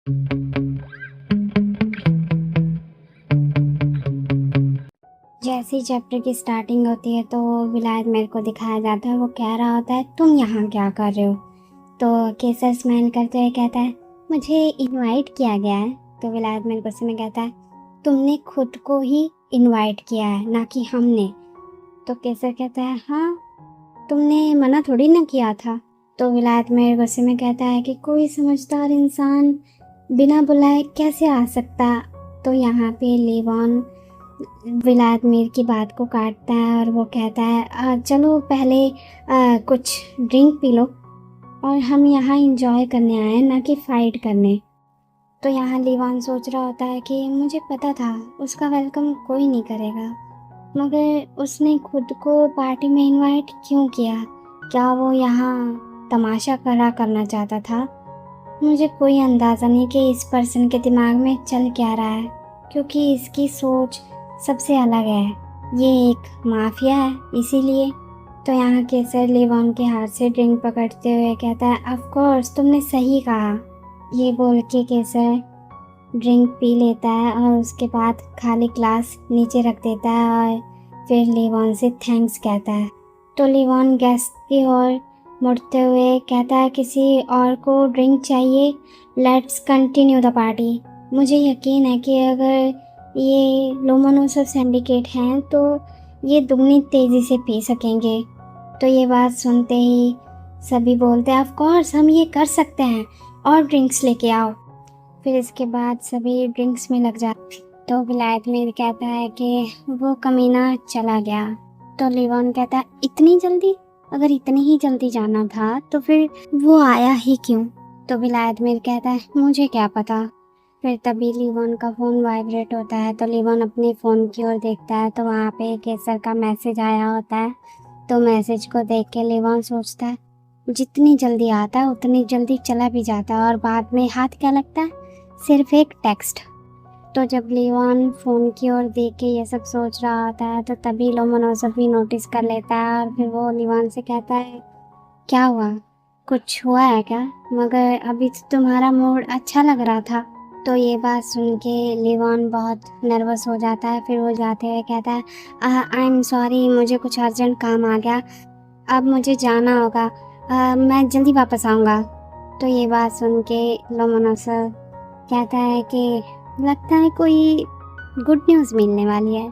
जैसे ही चैप्टर की स्टार्टिंग होती है तो विलायत मेरे को दिखाया जाता है, वो कह रहा होता है तुम यहाँ क्या कर रहे हो। तो केसर स्माइल करते हुए कहता है मुझे इनवाइट किया गया है। तो विलायत मेरे गुस्से में कहता है तुमने खुद को ही इनवाइट किया है, ना कि हमने। तो केसर कहता है हाँ, तुमने मना थोड़ी ना किया था। तो विलायत मेरे गुस्से में कहता है कि कोई समझदार इंसान बिना बुलाए कैसे आ सकता। तो यहाँ पे लेवॉन विलायत मीर की बात को काटता है और वो कहता है चलो पहले कुछ ड्रिंक पी लो, और हम यहाँ इंजॉय करने आए हैं, ना कि फाइट करने। तो यहाँ लीवान सोच रहा होता है कि मुझे पता था उसका वेलकम कोई नहीं करेगा, मगर उसने खुद को पार्टी में इनवाइट क्यों किया? क्या वो यहाँ तमाशा खड़ा करना चाहता था? मुझे कोई अंदाज़ा नहीं कि इस पर्सन के दिमाग में चल क्या रहा है, क्योंकि इसकी सोच सबसे अलग है। ये एक माफिया है इसीलिए। तो यहाँ केसर लेवॉन के हाथ से ड्रिंक पकड़ते हुए कहता है ऑफ कोर्स तुमने सही कहा। ये बोल के केसर ड्रिंक पी लेता है और उसके बाद खाली ग्लास नीचे रख देता है और फिर लेवॉन से थैंक्स कहता है। तो लेवॉन गेस्ट की ओर मुड़ते हुए कहता है किसी और को ड्रिंक चाहिए? Let's continue the party. मुझे यकीन है कि अगर ये लोमोनोसोव सिंडिकेट हैं तो ये दुगनी तेज़ी से पी सकेंगे। तो ये बात सुनते ही सभी बोलते हैं ऑफ कोर्स हम ये कर सकते हैं, और ड्रिंक्स लेके आओ। फिर इसके बाद सभी ड्रिंक्स में लग जाते। तो विलायत मीर कहता है कि वो कमीना चला गया। तो लेवॉन कहता है इतनी जल्दी? अगर इतनी ही जल्दी जाना था तो फिर वो आया ही क्यों? तो विलायत मीर कहता है मुझे क्या पता। फिर तभी लेवॉन का फ़ोन वाइब्रेट होता है। तो लेवॉन अपने फ़ोन की ओर देखता है तो वहाँ पे केसर का मैसेज आया होता है। तो मैसेज को देख के लेवॉन सोचता है जितनी जल्दी आता है उतनी जल्दी चला भी जाता है, और बाद में हाथ क्या लगता है? सिर्फ एक टेक्स्ट। तो जब लेवॉन फ़ोन की ओर देख के ये सब सोच रहा होता है तो तभी लोमोनोसोव भी नोटिस कर लेता है और फिर वो लेवॉन से कहता है क्या हुआ, कुछ हुआ है क्या? मगर अभी तो तुम्हारा मूड अच्छा लग रहा था। तो ये बात सुन के लेवॉन बहुत नर्वस हो जाता है। फिर वो जाते हुए कहता है आई एम सॉरी, मुझे कुछ अर्जेंट काम आ गया, अब मुझे जाना होगा, मैं जल्दी वापस आऊँगा। तो ये बात सुन के लोमोनोसोव कहता है कि लगता है कोई गुड न्यूज़ मिलने वाली है।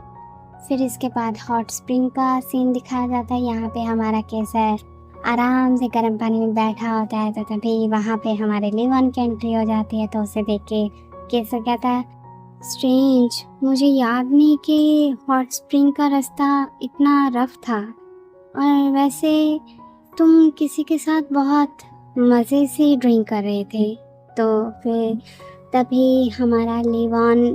फिर इसके बाद हॉट स्प्रिंग का सीन दिखाया जाता है। यहाँ पे हमारा केसर आराम से गर्म पानी में बैठा होता है। तो तभी वहाँ पे हमारे लेवॉन की एंट्री हो जाती है। तो उसे देख के केसर कहता है स्ट्रेंज, मुझे याद नहीं कि हॉट स्प्रिंग का रास्ता इतना रफ था, और वैसे तुम किसी के साथ बहुत मज़े से ड्रिंक कर रहे थे। तो फिर तभी हमारा लेवॉन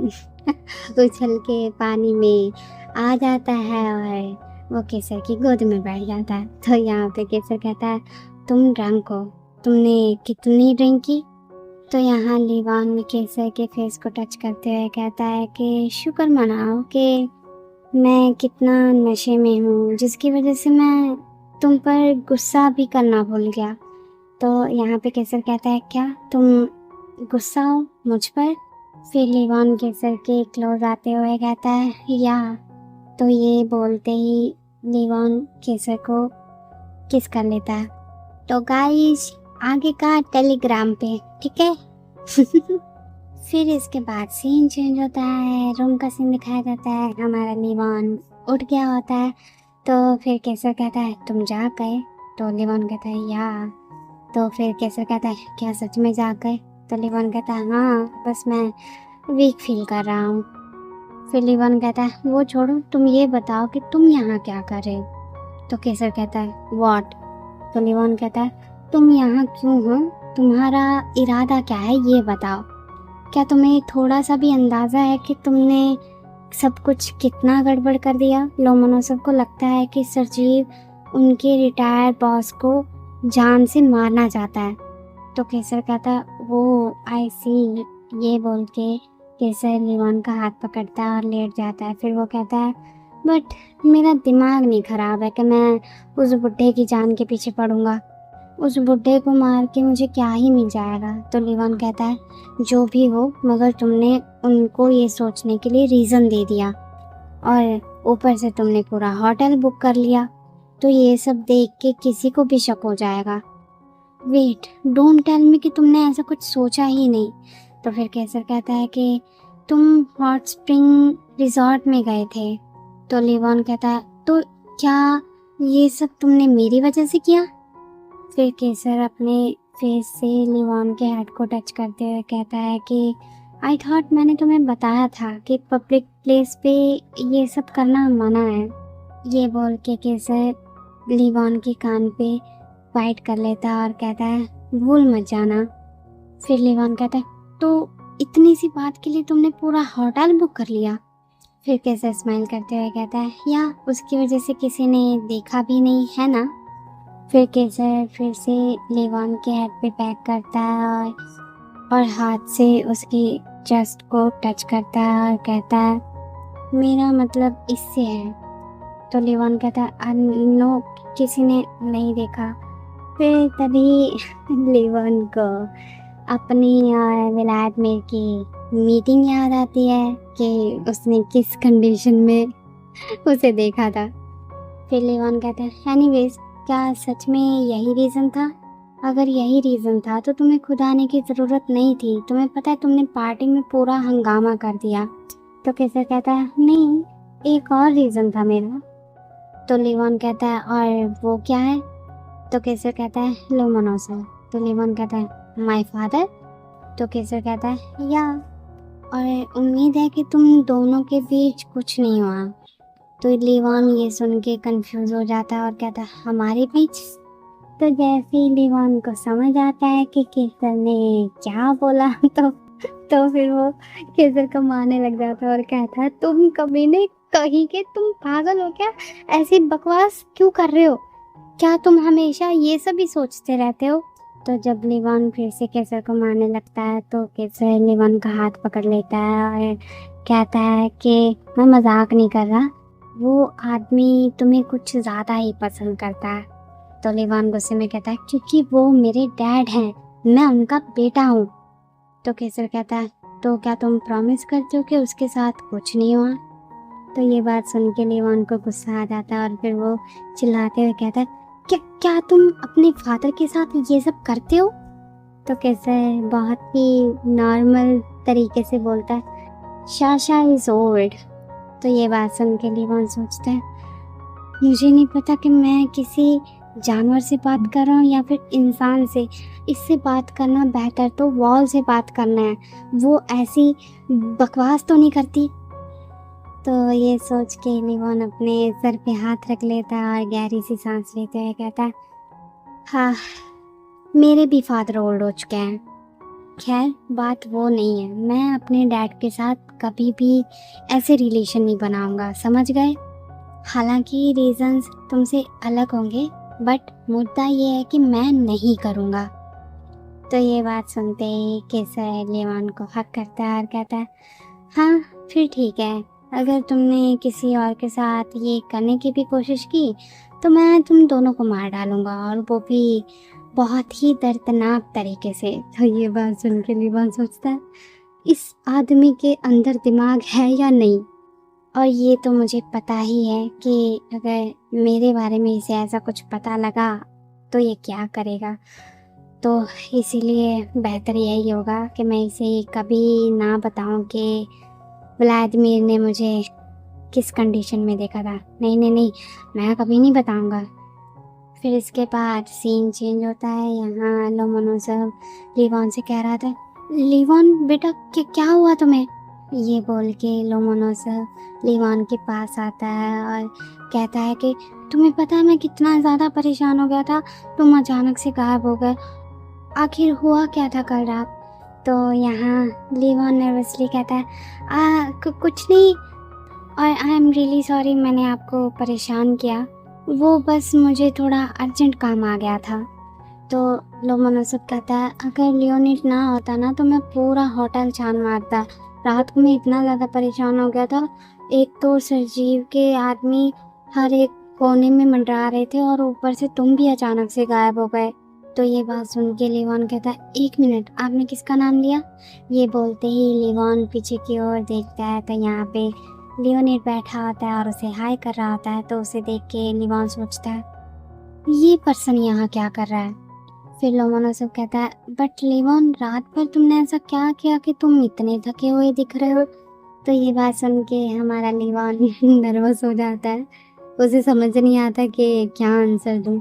उछल के पानी में आ जाता है और वो केसर की गोद में बैठ जाता है। तो यहाँ पे केसर कहता है तुम ड्रंक हो, तुमने कितनी ड्रिंक की? तो यहाँ लेवॉन केसर के फेस को टच करते हुए कहता है कि शुक्र मनाओ कि मैं कितना नशे में हूँ, जिसकी वजह से मैं तुम पर गुस्सा भी करना भूल गया। तो यहाँ पे केसर कहता है क्या तुम गुस्सा हो मुझ पर? फिर लेवॉन केसर के क्लोज आते हुए कहता है या। तो ये बोलते ही लेवॉन केसर को किस कर लेता है। तो गाइस आगे का टेलीग्राम पे, ठीक है? फिर इसके बाद सीन चेंज होता है, रूम का सीन दिखाया जाता है। हमारा लेवॉन उठ गया होता है। तो फिर केसर कहता है तुम जाग गए? तो लेवॉन कहता है या। तो फिर केसर कहता है क्या सच में जाग गए? तो लेवॉन कहता है हाँ, बस मैं वीक फील कर रहा हूँ। फिर लेवॉन कहता है वो छोड़ो, तुम ये बताओ कि तुम यहाँ क्या कर रहे हो? तो केसर कहता है व्हाट? तो लेवॉन कहता है तुम यहाँ क्यों हो? तुम्हारा इरादा क्या है ये बताओ। क्या तुम्हें थोड़ा सा भी अंदाज़ा है कि तुमने सब कुछ कितना गड़बड़ कर दिया? लोमोनोसोव को लगता है कि संजीव उनके रिटायर्ड बॉस को जान से मारना चाहता है। तो केसर कहता है वो आई सी। ये बोल के केसर लेवॉन का हाथ पकड़ता है और लेट जाता है। फिर वो कहता है बट मेरा दिमाग नहीं ख़राब है कि मैं उस बुड्ढे की जान के पीछे पड़ूंगा। उस बुड्ढे को मार के मुझे क्या ही मिल जाएगा। तो लिवॉन कहता है जो भी हो, मगर तुमने उनको ये सोचने के लिए रीज़न दे दिया और ऊपर से तुमने पूरा होटल बुक कर लिया, तो ये सब देख के किसी को भी शक हो जाएगा। वेट, डोंट टेल मी कि तुमने ऐसा कुछ सोचा ही नहीं। तो फिर केसर कहता है कि तुम हॉट स्प्रिंग रिजॉर्ट में गए थे। तो लिवॉन कहता है तो क्या ये सब तुमने मेरी वजह से किया? फिर केसर अपने फेस से लिवॉन के हेड को टच करते हुए कहता है कि आई थॉट मैंने तुम्हें बताया था कि पब्लिक प्लेस पे ये सब करना मना है। ये बोल के केसर लिवॉन के कान पे बाइट कर लेता है और कहता है भूल मत जाना। फिर लिवॉन कहता है तो इतनी सी बात के लिए तुमने पूरा होटल बुक कर लिया? फिर केसर स्माइल करते हुए कहता है या उसकी वजह से किसी ने देखा भी नहीं है ना। फिर केसर फिर से लिवॉन के हेड पे पैक करता है और हाथ से उसकी चेस्ट को टच करता है और कहता है मेरा मतलब इससे है। तो लिवॉन कहता है नो, किसी ने नहीं देखा। फिर तभी लिवॉन को अपनी और विलायत मीर की मीटिंग याद आती है कि उसने किस कंडीशन में उसे देखा था। फिर लिवॉन कहता है एनीवेज, क्या सच में यही रीज़न था? अगर यही रीज़न था तो तुम्हें खुद आने की ज़रूरत नहीं थी। तुम्हें पता है तुमने पार्टी में पूरा हंगामा कर दिया। तो केसर कहता है नहीं, एक और रीज़न था मेरा। तो लिवॉन कहता है और वो क्या है? तो केसर कहता है लोमोनोसर। तो लिवॉन कहता है माय फादर। तो केसर कहता है या, और उम्मीद है कि तुम दोनों के बीच कुछ नहीं हुआ। तो लिवॉन ये सुन के कंफ्यूज हो जाता है और कहता है हमारे बीच? तो जैसे ही लिवॉन को समझ आता है कि केसर ने क्या बोला तो फिर वो केसर को मारने लग जाता है और कहता है तुम कभी नहीं कहीं के, तुम पागल हो क्या? ऐसी बकवास क्यों कर रहे हो? क्या तुम हमेशा ये सब ही सोचते रहते हो? तो जब लिवॉन फिर से केसर को मारने लगता है तो केसर लिवॉन का हाथ पकड़ लेता है और कहता है कि मैं मजाक नहीं कर रहा, वो आदमी तुम्हें कुछ ज़्यादा ही पसंद करता है। तो लिवॉन गुस्से में कहता है क्योंकि वो मेरे डैड हैं, मैं उनका बेटा हूँ। तो केसर कहता है तो क्या तुम प्रॉमिस करते हो कि उसके साथ कुछ नहीं हुआ? तो ये बात सुन के लिवॉन को गुस्सा आ जाता है और फिर वो चिल्लाते हुए कहता है क्या क्या तुम अपने फादर के साथ ये सब करते हो? तो केसर बहुत ही नॉर्मल तरीके से बोलता है शाशा इज ओल्ड। तो ये बात सुन के लिवॉन सोचता है मुझे नहीं पता कि मैं किसी जानवर से बात कर रहा हूँ या फिर इंसान से। इससे बात करना बेहतर तो वॉल से बात करना है, वो ऐसी बकवास तो नहीं करती। तो ये सोच के लिवॉन अपने सर पे हाथ रख लेता है और गहरी सी सांस लेते हुए कहता है हाँ, मेरे भी फादर ओल्ड हो चुके हैं। खैर बात वो नहीं है, मैं अपने डैड के साथ कभी भी ऐसे रिलेशन नहीं बनाऊंगा, समझ गए? हालांकि रीजंस तुमसे अलग होंगे, बट मुद्दा ये है कि मैं नहीं करूँगा। तो ये बात सुनते ही केसर लिवॉन को हक करता है और कहता है हाँ फिर ठीक है, अगर तुमने किसी और के साथ ये करने की भी कोशिश की तो मैं तुम दोनों को मार डालूँगा, और वो भी बहुत ही दर्दनाक तरीके से। तो ये बात सुन के लिवॉन सोचता है इस आदमी के अंदर दिमाग है या नहीं, और ये तो मुझे पता ही है कि अगर मेरे बारे में इसे ऐसा कुछ पता लगा तो ये क्या करेगा। तो इसीलिए बेहतर यही होगा कि मैं इसे कभी ना बताऊं कि व्लादिमीर ने मुझे किस कंडीशन में देखा था। नहीं नहीं नहीं, मैं कभी नहीं बताऊंगा। फिर इसके बाद सीन चेंज होता है। यहाँ लोमोनोसोव लिवॉन से कह रहा था लिवॉन बेटा क्या हुआ तुम्हें? ये बोल के लोमोनोसोव लिवॉन के पास आता है और कहता है कि तुम्हें पता है मैं कितना ज़्यादा परेशान हो गया था, तुम अचानक से गायब हो गए, आखिर हुआ क्या था कल रात? तो यहाँ लिवॉन नर्वसली कहता है कुछ नहीं, और आई एम रियली सॉरी मैंने आपको परेशान किया, वो बस मुझे थोड़ा अर्जेंट काम आ गया था। तो लोमोनोसोव कहता है अगर लियोनिड ना होता ना तो मैं पूरा होटल छान मारता। रात को मैं इतना ज़्यादा परेशान हो गया था, एक तो सरजीव के आदमी हर एक कोने में मंडरा रहे थे और ऊपर से तुम भी अचानक से गायब हो गए। तो ये बात सुन के लिवॉन कहता है, 1 मिनट, आपने किसका नाम लिया? ये बोलते ही लिवॉन पीछे की ओर देखता है तो यहाँ पे लियोनिड बैठा होता है और उसे हाय कर रहा होता है। तो उसे देख के लिवॉन सोचता है, ये पर्सन यहाँ क्या कर रहा है? फिर लोमोनोसोव कहता है, बट लिवॉन, रात भर तुमने ऐसा क्या किया कि तुम इतने थके हुए दिख रहे हो? तो ये बात सुन के हमारा लिवॉन नर्वस हो जाता है, उसे समझ नहीं आता कि क्या आंसर दूँ।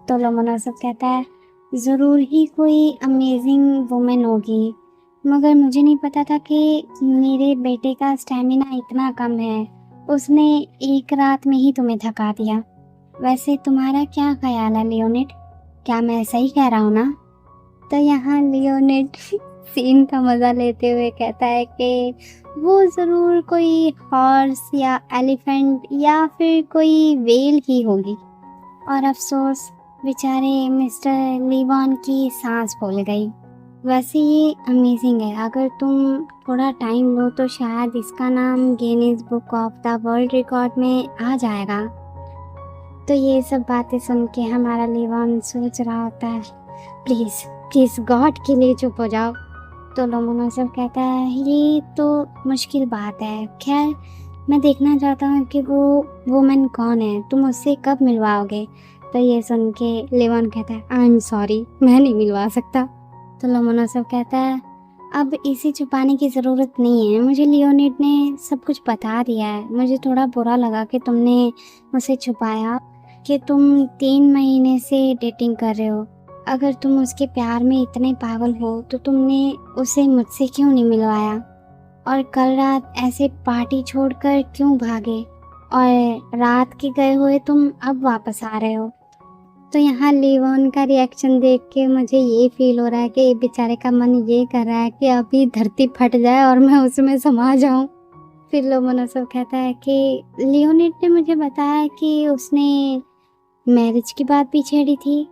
तो लोमोनोसोव कहता है, ज़रूर ही कोई अमेजिंग वुमेन होगी, मगर मुझे नहीं पता था कि मेरे बेटे का स्टेमिना इतना कम है, उसने एक रात में ही तुम्हें थका दिया। वैसे तुम्हारा क्या ख्याल है लियोनिड, क्या मैं सही कह रहा हूँ ना? तो यहाँ लियोनिड सीन का मज़ा लेते हुए कहता है कि वो ज़रूर कोई हॉर्स या एलिफेंट या फिर कोई वेल ही होगी। और अफसोस, बेचारे मिस्टर लिवॉन की सांस फूल गई। वैसे ये अमेजिंग है, अगर तुम थोड़ा टाइम लो तो शायद इसका नाम Guinness book of the world record में आ जाएगा। तो ये सब बातें सुन के हमारा लिवॉन सोच रहा होता है, प्लीज़ प्लीज़ गॉड के लिए चुप हो जाओ। तो लोमोनोसोव कहता है, ये तो मुश्किल बात है, खैर मैं देखना चाहता हूँ कि वो वुमन कौन है, तुम उससे कब मिलवाओगे? तो ये सुन के लिवॉन कहता है, आई एम सॉरी, मैं नहीं मिलवा सकता। तो लोमोनोसोव कहता है, अब इसे छुपाने की ज़रूरत नहीं है, मुझे लियोनिड ने सब कुछ बता दिया है। मुझे थोड़ा बुरा लगा कि तुमने उसे छुपाया कि तुम 3 महीने से डेटिंग कर रहे हो। अगर तुम उसके प्यार में इतने पागल हो तो तुमने उसे मुझसे क्यों नहीं मिलवाया? और कल रात ऐसे पार्टी छोड़कर क्यों भागे? और रात के गए हुए तुम अब वापस आ रहे हो? तो यहाँ लिवॉन का रिएक्शन देख के मुझे ये फील हो रहा है कि बेचारे का मन ये कर रहा है कि अभी धरती फट जाए और मैं उसमें समा जाऊँ। फिर लोमोनोसोव कहता है कि लियोनिड ने मुझे बताया कि उसने मैरिज की बात भी छेड़ी थी।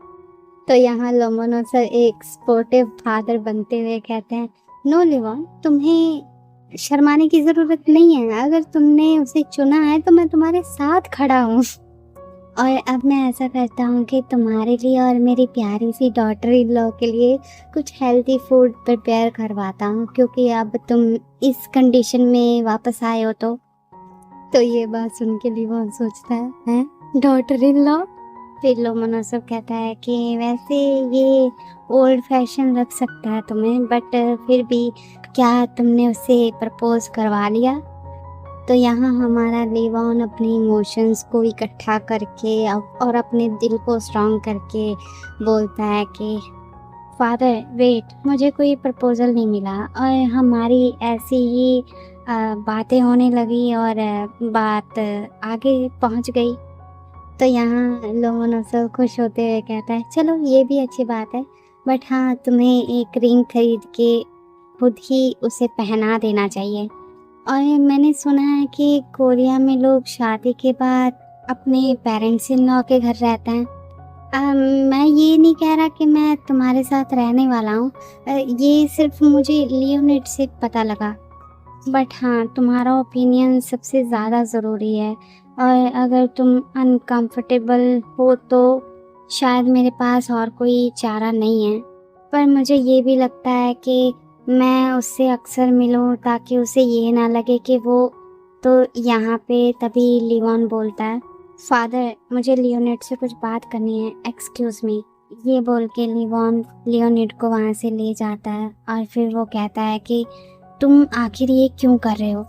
तो यहाँ लोमोनोसोव एक स्पोर्टिव फादर बनते हुए कहते हैं, नो लिवॉन, तुम्हें शर्माने की ज़रूरत नहीं है, अगर तुमने उसे चुना है तो मैं तुम्हारे साथ खड़ा हूँ। और अब मैं ऐसा करता हूँ कि तुम्हारे लिए और मेरी प्यारी सी डॉटर इन लॉ के लिए कुछ हेल्दी फूड प्रिपेयर करवाता हूँ, क्योंकि अब तुम इस कंडीशन में वापस आए हो। तो ये बात सुन के लिवॉन सोचता है, हैं डॉटर इन लॉ? फिर लोमोनोसोव कहता है कि वैसे ये ओल्ड फैशन लग सकता है तुम्हें, बट फिर भी क्या तुमने उसे प्रपोज करवा लिया? तो यहाँ हमारा लिवॉन अपने इमोशंस को इकट्ठा करके और अपने दिल को स्ट्रॉन्ग करके बोलता है कि फादर वेट, मुझे कोई प्रपोज़ल नहीं मिला और हमारी ऐसी ही बातें होने लगी और बात आगे पहुंच गई। तो यहाँ लोमोनोसोव खुश होते हुए कहता है, चलो ये भी अच्छी बात है, बट हाँ तुम्हें एक रिंग खरीद के खुद ही उसे पहना देना चाहिए। और मैंने सुना है कि कोरिया में लोग शादी के बाद अपने पेरेंट्स इन लॉ के घर रहते हैं। मैं ये नहीं कह रहा कि मैं तुम्हारे साथ रहने वाला हूँ, ये सिर्फ मुझे लियोनिड से पता लगा। बट हाँ, तुम्हारा ओपिनियन सबसे ज़्यादा ज़रूरी है, और अगर तुम अनकंफर्टेबल हो तो शायद मेरे पास और कोई चारा नहीं है। पर मुझे ये भी लगता है कि मैं उससे अक्सर मिलूं ताकि उसे ये ना लगे कि वो तो यहाँ पे। तभी लिवॉन बोलता है, फादर मुझे लियोनिड से कुछ बात करनी है, एक्सक्यूज़ मी। ये बोल के लिवॉन लियोनिड को वहाँ से ले जाता है और फिर वो कहता है कि तुम आखिर ये क्यों कर रहे हो?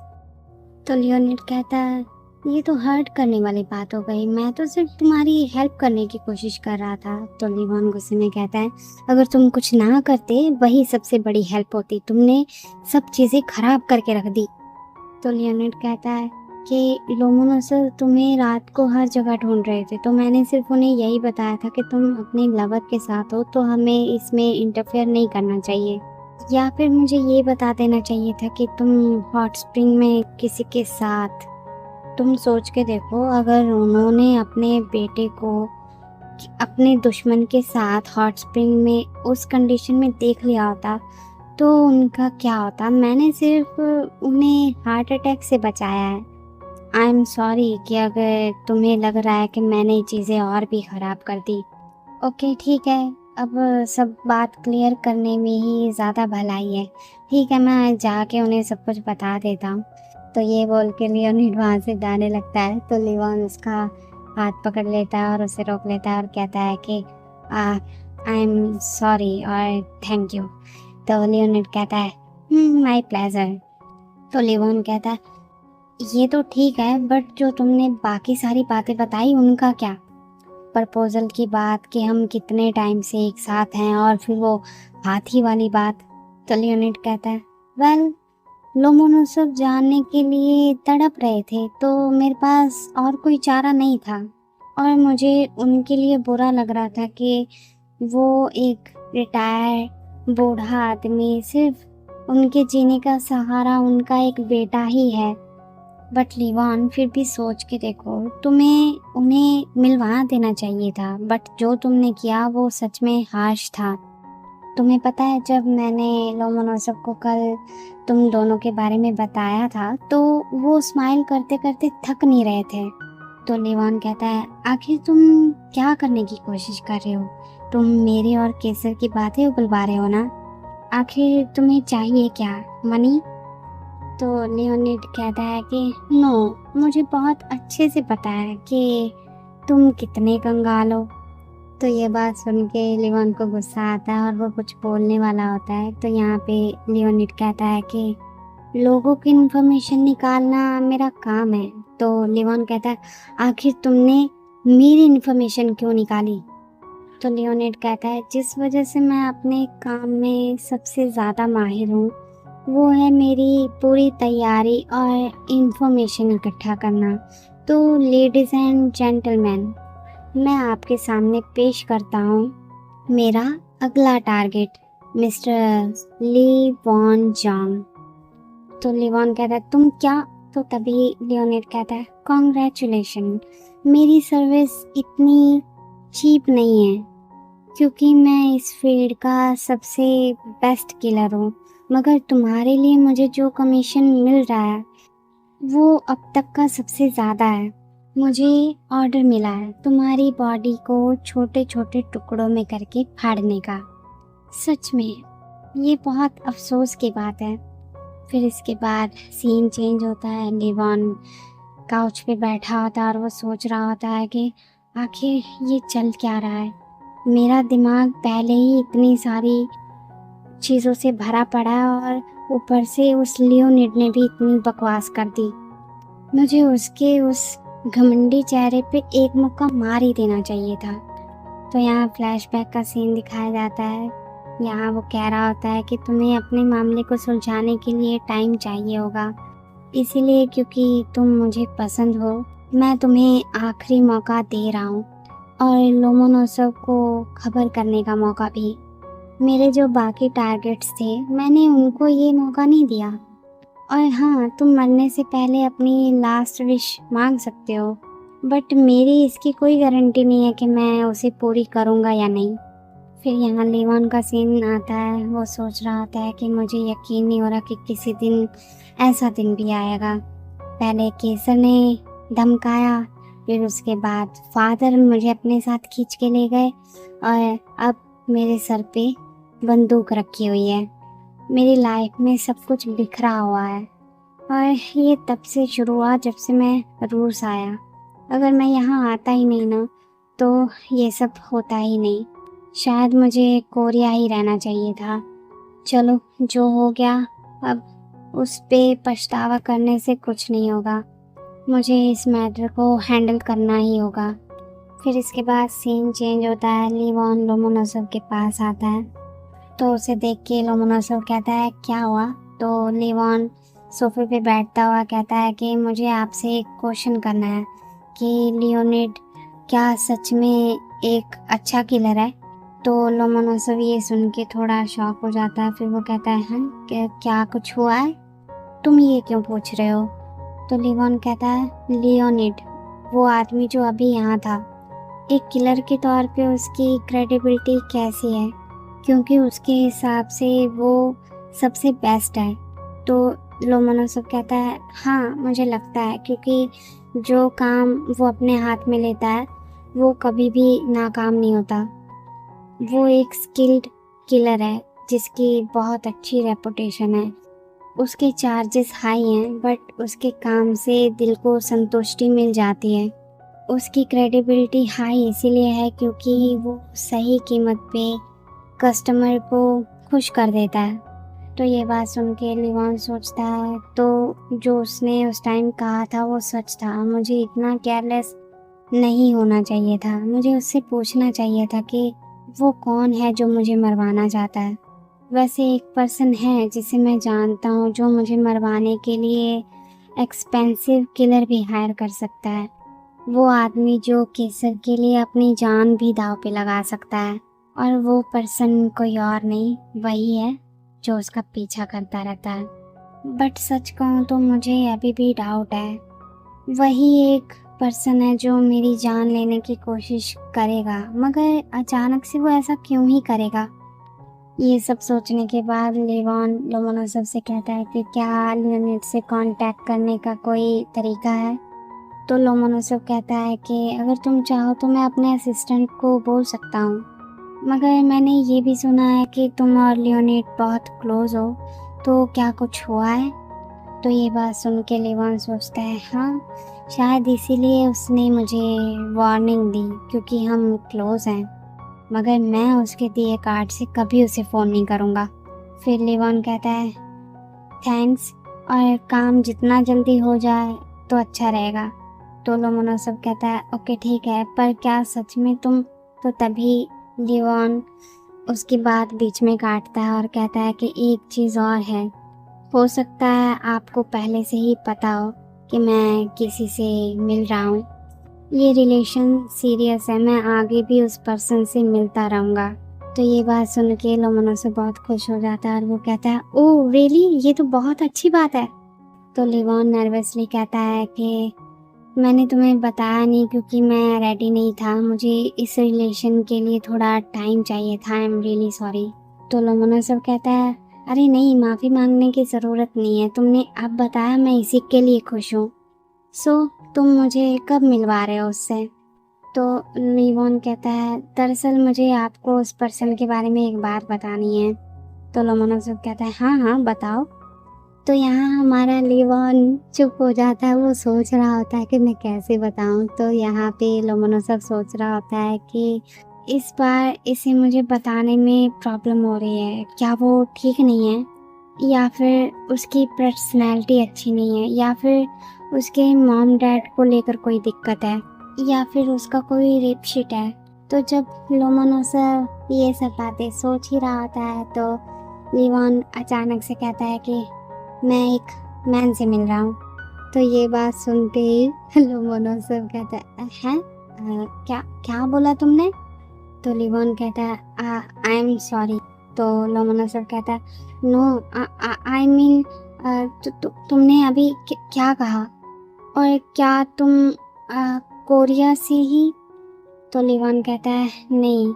तो लियोनिड कहता है, ये तो हर्ट करने वाली बात हो गई, मैं तो सिर्फ तुम्हारी हेल्प करने की कोशिश कर रहा था। तो लिवॉन गुस्से में कहता है, अगर तुम कुछ ना करते वही सबसे बड़ी हेल्प होती, तुमने सब चीज़ें खराब करके रख दी। तो लियोनिड कहता है कि लोमोनोसोव तुम्हें रात को हर जगह ढूंढ रहे थे, तो मैंने सिर्फ उन्हें यही बताया था कि तुम अपने लवर के साथ हो, तो हमें इसमें इंटरफेयर नहीं करना चाहिए। या फिर मुझे ये बता देना चाहिए था कि तुम हॉट स्प्रिंग में किसी के साथ। तुम सोच के देखो, अगर उन्होंने अपने बेटे को अपने दुश्मन के साथ हॉट स्प्रिंग में उस कंडीशन में देख लिया होता तो उनका क्या होता? मैंने सिर्फ उन्हें हार्ट अटैक से बचाया है। आई एम सॉरी कि अगर तुम्हें लग रहा है कि मैंने चीज़ें और भी ख़राब कर दी। ओके ठीक है, अब सब बात क्लियर करने में ही ज़्यादा भलाई है। ठीक है, मैं जाके उन्हें सब कुछ बता देता हूँ। तो ये बोल के लियोनिड वहाँ से जाने लगता है, तो लियोन उसका हाथ पकड़ लेता है और उसे रोक लेता है और कहता है कि आई एम सॉरी और थैंक यू। तो लियोनिड कहता है माय प्लेजर। तो लियोन कहता है ये तो ठीक है, बट जो तुमने बाकी सारी बातें बताई उनका क्या? प्रपोजल की बात कि हम कितने टाइम से एक साथ हैं, और फिर वो हाथी वाली बात। तो लियोनिड कहता है वेल, लोमोनोसोव जानने के लिए तड़प रहे थे तो मेरे पास और कोई चारा नहीं था, और मुझे उनके लिए बुरा लग रहा था कि वो एक रिटायर बूढ़ा आदमी, सिर्फ उनके जीने का सहारा उनका एक बेटा ही है। बट लिवान, फिर भी सोच के देखो, तुम्हें उन्हें मिलवा देना चाहिए था, बट जो तुमने किया वो सच में हार्श था। तुम्हें पता है, जब मैंने लोमोनोसोव को कल तुम दोनों के बारे में बताया था तो वो स्माइल करते करते थक नहीं रहे थे। तो लिवान कहता है आखिर तुम क्या करने की कोशिश कर रहे हो? तुम मेरे और केसर की बातें उगलवा रहे हो ना? आखिर तुम्हें चाहिए क्या, मनी? तो लियोनिड कहता है कि नो, मुझे बहुत अच्छे से पता है कि तुम कितने कंगाल हो। तो ये बात सुन के लियोन को गुस्सा आता है और वो कुछ बोलने वाला होता है। तो यहाँ पे लियोनिड कहता है कि लोगों की इन्फॉर्मेशन निकालना मेरा काम है। तो लियोन कहता है आखिर तुमने मेरी इन्फॉर्मेशन क्यों निकाली? तो लियोनिड कहता है जिस वजह से मैं अपने काम में सबसे ज़्यादा माहिर हूँ वो है मेरी पूरी तैयारी और इन्फॉर्मेशन इकट्ठा करना। तो लेडीज़ एंड जेंटलमैन, मैं आपके सामने पेश करता हूँ मेरा अगला टारगेट, मिस्टर ली वॉन जॉन्ग। तो लिवॉन कहता है तुम क्या? तो तभी लियोनिड कहता है कॉन्ग्रेचुलेशन, मेरी सर्विस इतनी चीप नहीं है क्योंकि मैं इस फील्ड का सबसे बेस्ट किलर हूँ, मगर तुम्हारे लिए मुझे जो कमीशन मिल रहा है वो अब तक का सबसे ज़्यादा है। मुझे ऑर्डर मिला है तुम्हारी बॉडी को छोटे छोटे टुकड़ों में करके फाड़ने का। सच में ये बहुत अफसोस की बात है। फिर इसके बाद सीन चेंज होता है। लिवॉन काउच पे बैठा होता है और वो सोच रहा होता है कि आखिर ये चल क्या रहा है। मेरा दिमाग पहले ही इतनी सारी चीज़ों से भरा पड़ा है और ऊपर से उस लियोनिड ने भी इतनी बकवास कर दी। मुझे उसके उस घमंडी चेहरे पे एक मुक्का मार ही देना चाहिए था। तो यहाँ फ्लैशबैक का सीन दिखाया जाता है। यहाँ वो कह रहा होता है कि तुम्हें अपने मामले को सुलझाने के लिए टाइम चाहिए होगा, इसीलिए क्योंकि तुम मुझे पसंद हो मैं तुम्हें आखिरी मौका दे रहा हूँ, और लोमोनोसोव को खबर करने का मौका भी। मेरे जो बाकी टारगेट्स थे मैंने उनको ये मौका नहीं दिया। और हाँ, तुम मरने से पहले अपनी लास्ट विश मांग सकते हो, बट मेरी इसकी कोई गारंटी नहीं है कि मैं उसे पूरी करूँगा या नहीं। फिर यहाँ लिवॉन का सीन आता है। वो सोच रहा होता है कि मुझे यकीन नहीं हो रहा कि किसी दिन ऐसा दिन भी आएगा। पहले केसर ने धमकाया, फिर उसके बाद फादर मुझे अपने साथ खींच के ले गए, और अब मेरे सर पे बंदूक रखी हुई है। मेरी लाइफ में सब कुछ बिखरा हुआ है, और ये तब से शुरू हुआ जब से मैं रूस आया। अगर मैं यहाँ आता ही नहीं ना तो ये सब होता ही नहीं। शायद मुझे कोरिया ही रहना चाहिए था। चलो, जो हो गया अब उस पे पछतावा करने से कुछ नहीं होगा। मुझे इस मैटर को हैंडल करना ही होगा। फिर इसके बाद सीन चेंज होता है। लिवॉन लोमोनोसोव के पास आता है, तो उसे देख के लोमोनोसोव कहता है क्या हुआ? तो लिवॉन सोफे पे बैठता हुआ कहता है कि मुझे आपसे एक क्वेश्चन करना है कि लियोनिड क्या सच में एक अच्छा किलर है? तो लोमोनोसोव ये सुन के थोड़ा शॉक हो जाता है। फिर वो कहता है हाँ, क्या कुछ हुआ है? तुम ये क्यों पूछ रहे हो? तो लिवॉन कहता है लियोनिड वो आदमी जो अभी यहाँ था, एक किलर के तौर पे उसकी क्रेडिबिलिटी कैसी है? क्योंकि उसके हिसाब से वो सबसे बेस्ट है। तो लोमोनोसोव कहता है हाँ, मुझे लगता है, क्योंकि जो काम वो अपने हाथ में लेता है वो कभी भी नाकाम नहीं होता। वो एक स्किल्ड किलर है जिसकी बहुत अच्छी रेपुटेशन है। उसके चार्जेस हाई हैं बट उसके काम से दिल को संतुष्टि मिल जाती है। उसकी क्रेडिबिलिटी हाई इसीलिए है क्योंकि वो सही कीमत पे कस्टमर को खुश कर देता है। तो ये बात सुन के लिवॉन सोचता है तो जो उसने उस टाइम कहा था वो सच था। मुझे इतना केयरलेस नहीं होना चाहिए था। मुझे उससे पूछना चाहिए था कि वो कौन है जो मुझे मरवाना चाहता है। वैसे एक पर्सन है जिसे मैं जानता हूँ जो मुझे मरवाने के लिए एक्सपेंसिव किलर भी हायर कर सकता है। वो आदमी जो केसर के लिए अपनी जान भी दांव पे लगा सकता है, और वो पर्सन कोई और नहीं, वही है जो उसका पीछा करता रहता है। बट सच कहूँ तो मुझे अभी भी डाउट है। वही एक पर्सन है जो मेरी जान लेने की कोशिश करेगा, मगर अचानक से वो ऐसा क्यों ही करेगा। ये सब सोचने के बाद लिवॉन लोमोनोसोव से कहता है कि क्या लियोनिड से कांटेक्ट करने का कोई तरीका है। तो लोमोनोसोव कहता है कि अगर तुम चाहो तो मैं अपने असिस्टेंट को बोल सकता हूँ, मगर मैंने ये भी सुना है कि तुम और लियोनिड बहुत क्लोज हो, तो क्या कुछ हुआ है। तो ये बात सुन के लिवॉन सोचता है हाँ, शायद इसीलिए उसने मुझे वार्निंग दी क्योंकि हम क्लोज हैं, मगर मैं उसके दिए कार्ड से कभी उसे फ़ोन नहीं करूँगा। फिर लिवॉन कहता है थैंक्स, और काम जितना जल्दी हो जाए तो अच्छा रहेगा। तो लोमोनोसोव कहता है ओके ठीक है, पर क्या सच में तुम। तो तभी लिवॉन उसकी बात बीच में काटता है और कहता है कि एक चीज़ और है, हो सकता है आपको पहले से ही पता हो कि मैं किसी से मिल रहा हूँ। ये रिलेशन सीरियस है, मैं आगे भी उस पर्सन से मिलता रहूँगा। तो ये बात सुन के लोमोनोसोव बहुत खुश हो जाता है और वो कहता है ओह रियली, ये तो बहुत अच्छी बात है। तो लिवॉन नर्वसली कहता है कि मैंने तुम्हें बताया नहीं क्योंकि मैं रेडी नहीं था, मुझे इस रिलेशन के लिए थोड़ा टाइम चाहिए था, आई एम रियली सॉरी। तो लोमोनोसोव कहता है अरे नहीं, माफ़ी मांगने की ज़रूरत नहीं है, तुमने अब बताया, मैं इसी के लिए खुश हूँ। सो तुम मुझे कब मिलवा रहे हो उससे। तो लिवॉन कहता है दरअसल मुझे आपको उस पर्सन के बारे में एक बात बतानी है। तो लोमोनोसोव कहता है हाँ हाँ बताओ। तो यहाँ हमारा लिवॉन चुप हो जाता है, वो सोच रहा होता है कि मैं कैसे बताऊँ। तो यहाँ पे लोमोनोसोव सोच रहा होता है कि इस बार इसे मुझे बताने में प्रॉब्लम हो रही है, क्या वो ठीक नहीं है, या फिर उसकी पर्सनैलिटी अच्छी नहीं है, या फिर उसके मॉम डैड को लेकर कोई दिक्कत है, या फिर उसका कोई रेप शीट है। तो जब लोमोनोसोव ये सब बातें सोच ही रहा होता है तो लिवॉन अचानक से कहता है कि मैं एक मैन से मिल रहा हूँ। तो ये बात सुनते ही लोमोनोसोव कहता है क्या क्या बोला तुमने। तो लिवॉन कहता है आई एम सॉरी। तो लोमोनोसोव कहता है नो आई मीन तुमने अभी क्या कहा, और क्या तुम कोरिया से ही। तो लिवॉन कहता है नहीं,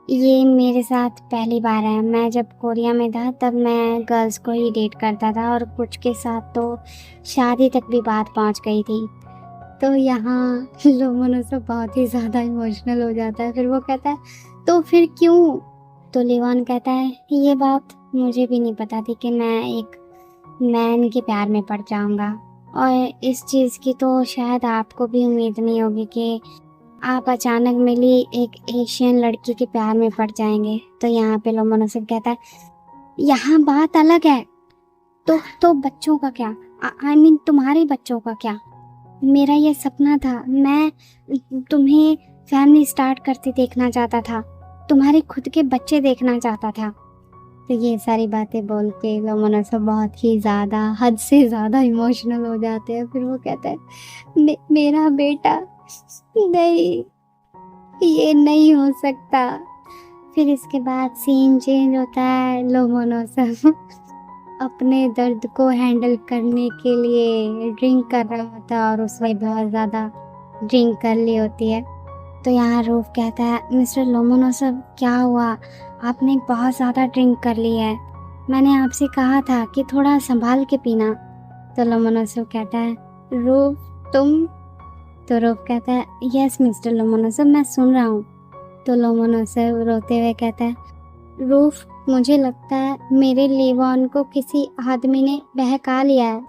ये मेरे साथ पहली बार है। मैं जब कोरिया में था तब मैं गर्ल्स को ही डेट करता था और कुछ के साथ तो शादी तक भी बात पहुंच गई थी। तो यहाँ लोमोनोसोव बहुत ही ज़्यादा इमोशनल हो जाता है। फिर वो कहता है तो फिर क्यों। तो लिवॉन कहता है ये बात मुझे भी नहीं पता थी कि मैं एक मैन के प्यार में पड़ जाऊंगा, और इस चीज़ की तो शायद आपको भी उम्मीद नहीं होगी कि आप अचानक मिली एक एशियन लड़की के प्यार में पड़ जाएंगे। तो यहाँ पे लोमोनोसोव कहता है यहाँ बात अलग है। तो बच्चों का क्या, आई मीन तुम्हारे बच्चों का क्या। मेरा ये सपना था, मैं तुम्हें फैमिली स्टार्ट करते देखना चाहता था, तुम्हारे खुद के बच्चे देखना चाहता था। तो ये सारी बातें बोल के लोमोनोसोव बहुत ही ज़्यादा, हद से ज़्यादा इमोशनल हो जाते हैं। फिर वो कहता है मेरा बेटा नहीं, ये नहीं हो सकता। फिर इसके बाद सीन चेंज होता है। लोमोनोसोव अपने दर्द को हैंडल करने के लिए ड्रिंक कर रहा होता है और उसने बहुत ज़्यादा ड्रिंक कर ली होती है। तो यहाँ रूफ कहता है मिस्टर लोमोनोसोव क्या हुआ, आपने बहुत ज़्यादा ड्रिंक कर ली है, मैंने आपसे कहा था कि थोड़ा संभाल के पीना। तो लोमोनोसोव कहता है रूफ तुम। तो रूफ कहता है यस मिस्टर लोमोनोसोव, मैं सुन रहा हूँ। तो लोमोनोसव रोते हुए कहता है, रूफ, मुझे लगता है मेरे लीवॉन को किसी आदमी ने बहका लिया है।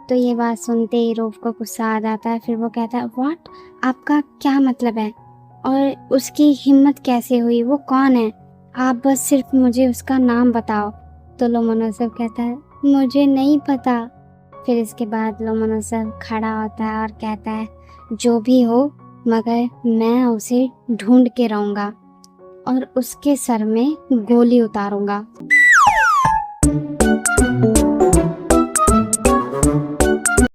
तो ये बात सुनते ही रूफ को गुस्सा आ जाता है। फिर वो कहता है, व्हाट, आपका क्या मतलब है, और उसकी हिम्मत कैसे हुई, वो कौन है, आप बस सिर्फ मुझे उसका नाम बताओ। तो लोमोनोसव कहता है, मुझे नहीं पता। फिर इसके बाद लोमोनोसव खड़ा होता है और कहता है, जो भी हो, मगर मैं उसे ढूंढ के रहूँगा और उसके सर में गोली उतारूंगा।